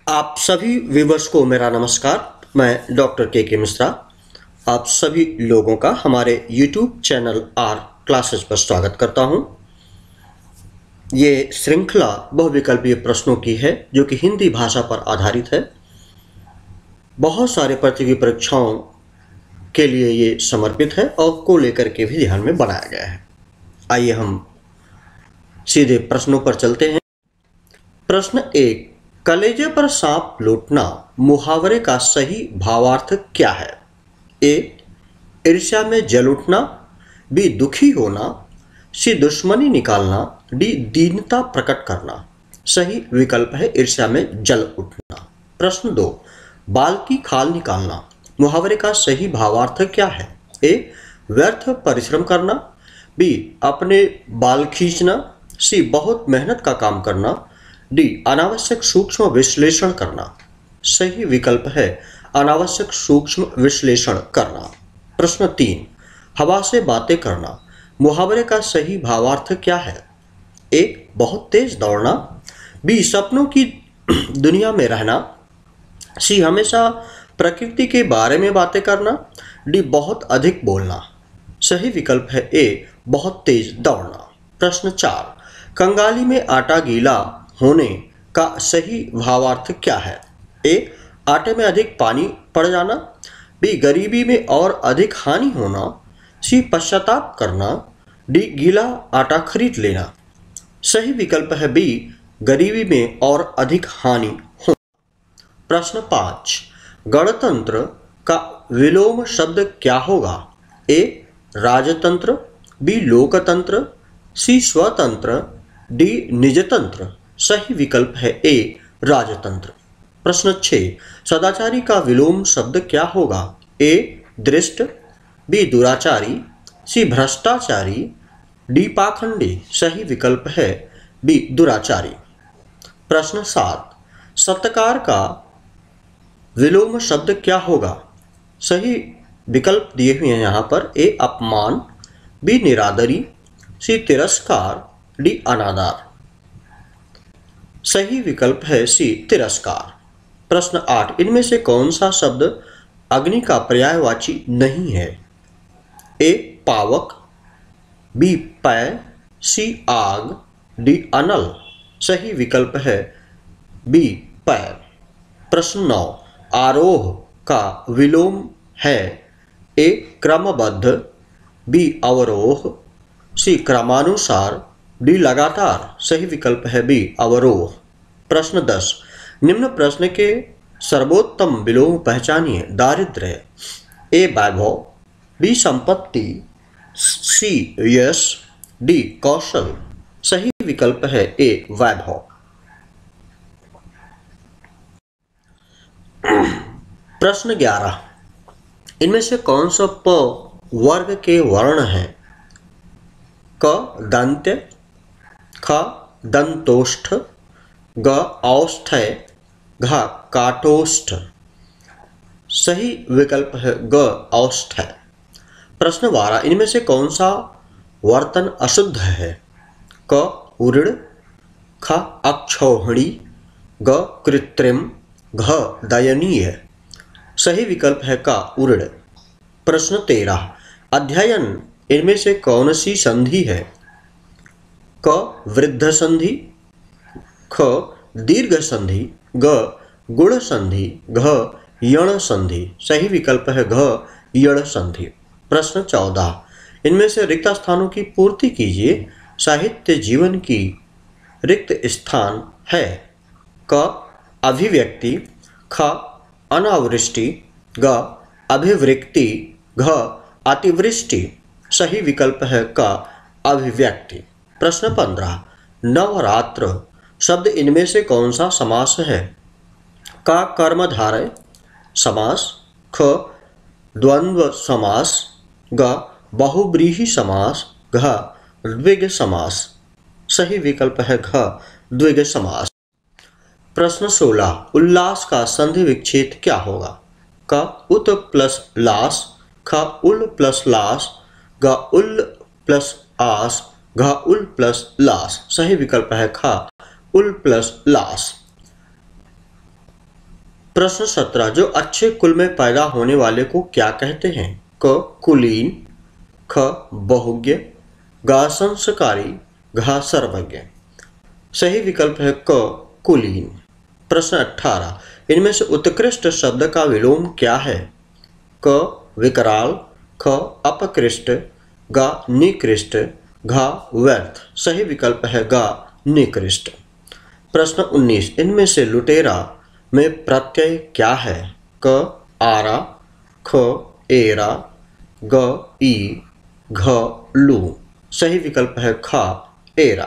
आप सभी व्यूवर्स को मेरा नमस्कार। मैं डॉक्टर के मिश्रा आप सभी लोगों का हमारे YouTube चैनल आर क्लासेस पर स्वागत करता हूं। ये श्रृंखला बहुविकल्पीय प्रश्नों की है जो कि हिंदी भाषा पर आधारित है। बहुत सारे प्रतियोगी परीक्षाओं के लिए ये समर्पित है और को लेकर के भी ध्यान में बनाया गया है। आइए हम सीधे प्रश्नों पर चलते हैं। प्रश्न 1, कलेजे पर सांप लौटना मुहावरे का सही भावार्थ क्या है? ए, ईर्ष्या में जल उठना, बी, दुखी होना, सी, दुश्मनी निकालना, डी, दीनता प्रकट करना। सही विकल्प है ईर्ष्या में जल उठना। प्रश्न 2, बाल की खाल निकालना मुहावरे का सही भावार्थ क्या है? ए, व्यर्थ परिश्रम करना, बी, अपने बाल खींचना, सी, बहुत मेहनत का काम करना, डी, अनावश्यक सूक्ष्म विश्लेषण करना। सही विकल्प है अनावश्यक सूक्ष्म विश्लेषण करना। प्रश्न 3, हवा से बातें करना मुहावरे का सही भावार्थ क्या है? ए, बहुत तेज दौड़ना, बी, सपनों की दुनिया में रहना, सी, हमेशा प्रकृति के बारे में बातें करना, डी, बहुत अधिक बोलना। सही विकल्प है ए, बहुत तेज दौड़ना। प्रश्न 4, कंगाली में आटा गीला होने का सही भावार्थ क्या है? ए, आटे में अधिक पानी पड़ जाना, बी, गरीबी में और अधिक हानि होना, सी, पश्चाताप करना, डी, गीला आटा खरीद लेना। सही विकल्प है बी, गरीबी में और अधिक हानि होना। प्रश्न 5, गणतंत्र का विलोम शब्द क्या होगा? ए, राजतंत्र, बी, लोकतंत्र, सी, स्वतंत्र, डी, निजतंत्र। सही विकल्प है ए, राजतंत्र। प्रश्न 6, सदाचारी का विलोम शब्द क्या होगा? ए, दृष्ट, बी, दुराचारी, सी, भ्रष्टाचारी, डी, पाखंडी। सही विकल्प है बी, दुराचारी। प्रश्न 7, सत्कार का विलोम शब्द क्या होगा? सही विकल्प दिए हुए हैं यहाँ पर। ए, अपमान, बी, निरादरी, सी, तिरस्कार, डी, अनादर। सही विकल्प है सी, तिरस्कार। प्रश्न 8, इनमें से कौन सा शब्द अग्नि का पर्यायवाची नहीं है? ए, पावक, बी, पै, सी, आग, डी, अनल। सही विकल्प है बी, पै। प्रश्न 9, आरोह का विलोम है? ए, क्रमबद्ध, बी, अवरोह, सी, क्रमानुसार, डी, लगातार। सही विकल्प है बी, अवरोह। प्रश्न 10, निम्न प्रश्न के सर्वोत्तम विलोम पहचानिए। दारिद्र्य, ए, वैभव, बी, संपत्ति, सी, यश, डी, कौशल। सही विकल्प है ए, वैभव। प्रश्न 11, इनमें से कौन सा प वर्ग के वर्ण है? क, दंत्य, ख, दंतोष्ठ, ग, औष्ठ्य, घ, काटोष्ठ। सही विकल्प है ग, औष्ठ्य। प्रश्न 12, इनमें से कौन सा वर्तन अशुद्ध है? क, उऋण, ख, अक्षौहिणी, ग, कृत्रिम, घ, दयनीय। सही विकल्प है का, उऋण। प्रश्न 13, अध्ययन इनमें से कौन सी संधि है? क, वृद्ध संधि, ख, दीर्घ संधि, ग, गुण संधि, घ, यण संधि। सही विकल्प है घ, यण संधि। प्रश्न 14, इनमें से रिक्त स्थानों की पूर्ति कीजिए। साहित्य जीवन की रिक्त स्थान है? क, अभिव्यक्ति, ख, अनावृष्टि, ग, अभिवृक्ति, घ, अतिवृष्टि। सही विकल्प है का, अभिव्यक्ति। प्रश्न 15, नवरात्र शब्द इनमें से कौन सा समास है? का, कर्मधारय समास, ख, द्वंद्व समास, ग, बहुव्रीहि समास, घ, द्विग समास। सही विकल्प है घ, द्विग समास। प्रश्न 16, उल्लास का संधि विच्छेद क्या होगा? क, उत प्लस लास, ख, उल प्लस लास, ग, उल प्लस आस, घ, उल प्लस लास। सही विकल्प है ख, उल प्लस लास। प्रश्न 17 जो अच्छे कुल में पैदा होने वाले को क्या कहते हैं? क कुलीन, ख बहुज्ञ, ग संस्कारी, घ सर्वज्ञ। सही विकल्प है क कुलीन। प्रश्न 18 इनमें से उत्कृष्ट शब्द का विलोम क्या है? क विकराल, ख अपकृष्ट, ग निकृष्ट, घ व्यर्थ। सही विकल्प है ग निकृष्ट। प्रश्न 19 इनमें से लुटेरा में प्रत्यय क्या है? क आरा, ख एरा, ग ई, घ लू। सही विकल्प है ख एरा।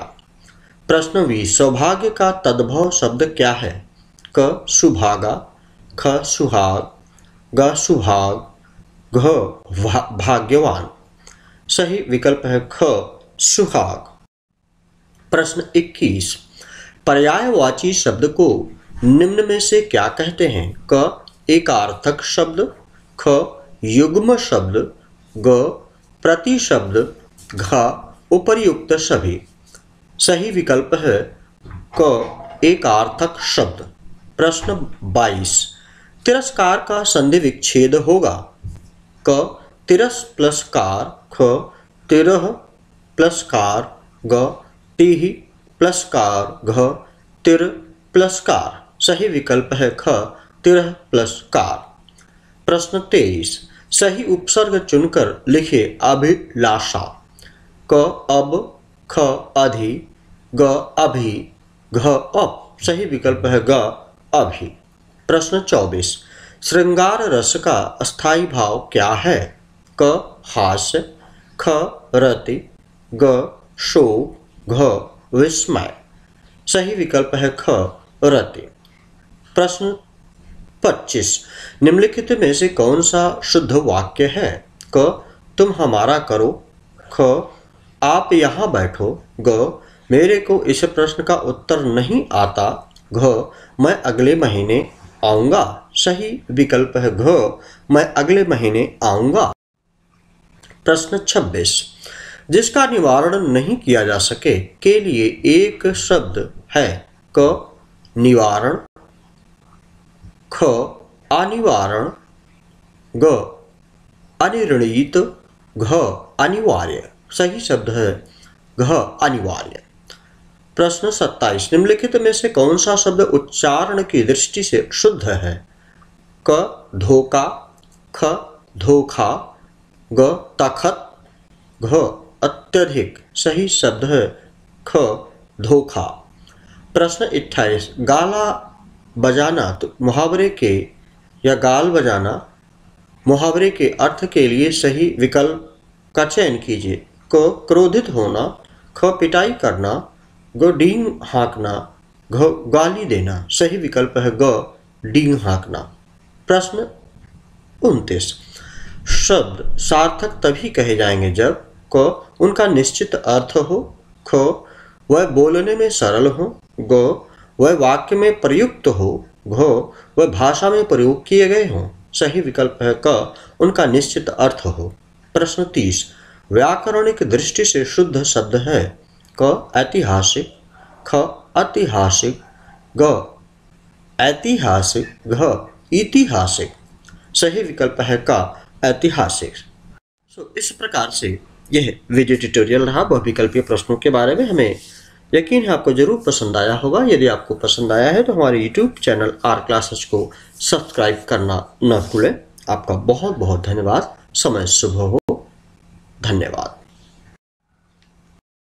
प्रश्न 20 सौभाग्य का तद्भव शब्द क्या है? क सुभागा, ख सुहाग, ग सुभाग, घ भाग्यवान। सही विकल्प है ख सुहाग। प्रश्न 21 पर्यायवाची शब्द को निम्न में से क्या कहते हैं? क एकार्थक शब्द, ख युग्म शब्द, ग प्रतिशब्द, घ उपर्युक्त सभी। सही विकल्प है क एकार्थक शब्द। प्रश्न 22 तिरस्कार का संधि विच्छेद होगा? क तिरस प्लस कार, ख तिरह प्लस कार, ग टिह प्लस कार, घ तिर प्लस कार। सही विकल्प है ख तिरह प्लस कार। प्रश्न 23 सही उपसर्ग चुनकर लिखे अभिलाषा। क अब, ख अधि, ग अभि, घ अप। सही विकल्प है ग अभि। प्रश्न 24 श्रृंगार रस का अस्थायी भाव क्या है? क हास्य, ख रति, ग शोक, घ विस्मय। सही विकल्प है ख रति। प्रश्न 25 निम्नलिखित में से कौन सा शुद्ध वाक्य है? क तुम हमारा करो, ख आप यहाँ बैठो, ग मेरे को इस प्रश्न का उत्तर नहीं आता, घ मैं अगले महीने आऊँगा। सही विकल्प है घ मैं अगले महीने आऊँगा। प्रश्न 26 जिसका निवारण नहीं किया जा सके के लिए एक शब्द है? क निवारण, ख अनिवारण, ग अनिर्णीत, घ अनिवार्य। सही शब्द है घ अनिवार्य। प्रश्न 27 निम्नलिखित में से कौन सा शब्द उच्चारण की दृष्टि से शुद्ध है? क धोखा, ख धोखा, ग तखत, घ अत्यधिक। सही शब्द है ख धोखा। प्रश्न 28 गाला बजाना तो मुहावरे के या गाल बजाना मुहावरे के अर्थ के लिए सही विकल्प का चयन कीजिए। क क्रोधित होना, ख पिटाई करना, ग डींग हाँकना, घ गाली देना। सही विकल्प है ग डींग हाँकना। प्रश्न 29 शब्द सार्थक तभी कहे जाएंगे जब क उनका निश्चित अर्थ हो, ख वह बोलने में सरल हो, ग वह वाक्य में प्रयुक्त हो, घ वह भाषा में प्रयोग किए गए हों। सही विकल्प है क उनका निश्चित अर्थ हो। प्रश्न 30 व्याकरणिक दृष्टि से शुद्ध शब्द है? क ऐतिहासिक, ख ऐतिहासिक, ग ऐतिहासिक, घ ऐतिहासिक। सही विकल्प है क ऐतिहासिक। इस प्रकार से यह वीडियो ट्यूटोरियल रहा बहुविकल्पीय प्रश्नों के बारे में। हमें यकीन है आपको जरूर पसंद आया होगा। यदि आपको पसंद आया है तो हमारे YouTube चैनल आर क्लासेस को सब्सक्राइब करना न भूलें। आपका बहुत बहुत धन्यवाद। समय शुभ हो। धन्यवाद।